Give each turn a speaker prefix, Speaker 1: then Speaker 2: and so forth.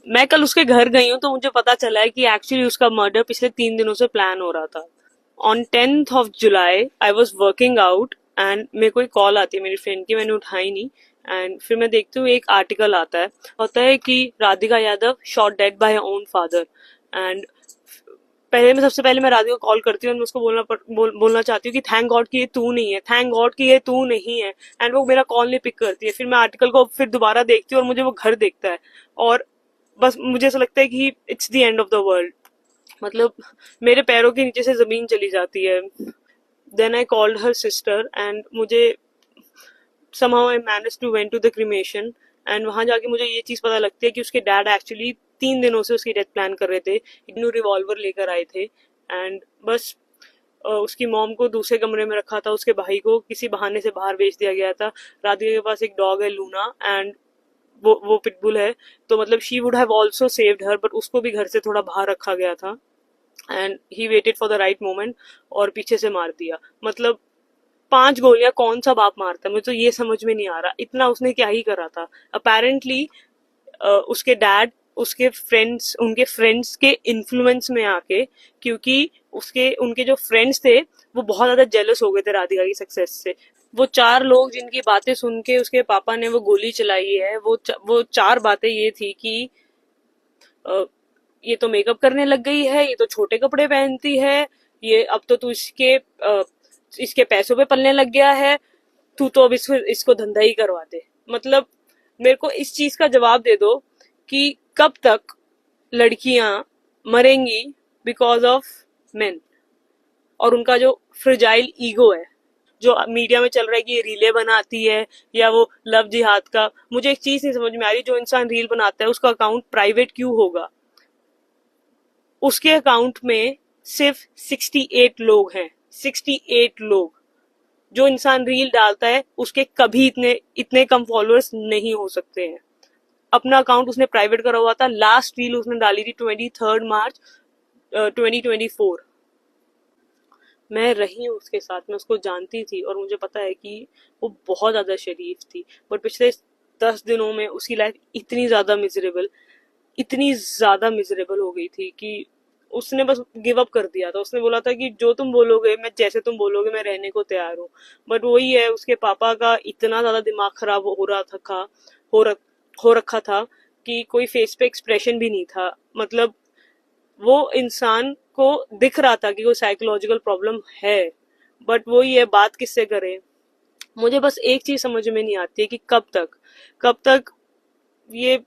Speaker 1: मैं कल उसके घर गई हूँ तो मुझे पता चला है कि एक्चुअली उसका मर्डर पिछले 3 दिनों से प्लान हो रहा था। On 10th of July I was working out and मेरे को एक कॉल आती है मेरी फ्रेंड की, मैंने उठाई नहीं। एंड फिर मैं देखती हूँ एक आर्टिकल आता है, होता है कि Radhika Yadav shot dead by her own father. And सबसे पहले मैं राधिका को कॉल करती हूँ और मैं उसको बोलना चाहती हूँ कि थैंक गॉड कि ये तू नहीं है, थैंक गॉड कि ये तू नहीं है। एंड वो मेरा कॉल नहीं पिक करती है। फिर मैं आर्टिकल को फिर दोबारा देखती हूँ और मुझे वो घर देखता है, और बस मुझे ऐसा लगता है कि it's the end of the world. मतलब मेरे पैरों के नीचे से जमीन चली जाती है। Then I called her sister and मुझे somehow I managed to went to the cremation। And वहां जाके मुझे ये चीज पता लगती है कि उसके डैड एक्चुअली 3 दिनों से उसकी डेथ प्लान कर रहे थे। इग्नू रिवॉल्वर लेकर आए थे एंड बस उसकी मॉम को दूसरे कमरे में रखा था, उसके भाई को किसी बहाने से बाहर भेज दिया गया था। राधिका के पास एक डॉग है लूना, एंड वो पिटबुल है। तो मतलब she would have also saved her, but उसको भी घर से थोड़ा बाहर रखा गया था। And he waited for the right moment और पीछे से मार दिया। मतलब 5 गोलियां कौन सा बाप मारता है, मुझे तो ये समझ में नहीं आ रहा। इतना उसने क्या ही करा था। अपेरेंटली उसके डैड उसके फ्रेंड्स उनके फ्रेंड्स के इन्फ्लुएंस में आके, क्योंकि उसके उनके जो फ्रेंड्स थे वो बहुत ज्यादा जेलस हो गए थे राधिका की सक्सेस से। वो 4 लोग जिनकी बातें सुन के उसके पापा ने वो गोली चलाई है, वो 4 बातें ये थी कि अ, ये तो मेकअप करने लग गई है, ये तो छोटे कपड़े पहनती है, ये अब तो तू इसके पैसों पे पलने लग गया है, तू तो अब इसको धंधा ही करवा दे। मतलब मेरे को इस चीज का जवाब दे दो कि कब तक लड़कियां मरेंगी बिकॉज ऑफ मेन, और उनका जो फ्रिजाइल ईगो है जो मीडिया में चल रहा है कि ये रीले बनाती है या वो लव जिहाद का। मुझे एक चीज नहीं समझ में आ रही, जो इंसान रील बनाता है उसका अकाउंट प्राइवेट क्यों होगा? उसके अकाउंट में सिर्फ 68 लोग हैं, 68 लोग। जो इंसान रील डालता है उसके कभी इतने इतने कम फॉलोअर्स नहीं हो सकते हैं। अपना अकाउंट उसने प्राइवेट करा हुआ था। लास्ट रील उसने डाली थी 23rd March 2024। मैं रही हूँ उसके साथ, मैं उसको जानती थी और मुझे पता है कि वो बहुत ज्यादा शरीफ थी। बट पिछले 10 दिनों में उसकी लाइफ इतनी ज्यादा मिजरेबल हो गई थी कि उसने बस गिव अप कर दिया था। उसने बोला था कि जो तुम बोलोगे, मैं जैसे तुम बोलोगे मैं रहने को तैयार हूँ। बट वही है, उसके पापा का इतना ज्यादा दिमाग खराब हो रहा था हो, रख, हो रखा था कि कोई फेस पे एक्सप्रेशन भी नहीं था। मतलब वो इंसान को दिख रहा था कि कोई साइकोलॉजिकल प्रॉब्लम है, बट वही है, बात किससे करे। मुझे बस एक चीज समझ में नहीं आती है कि कब तक ये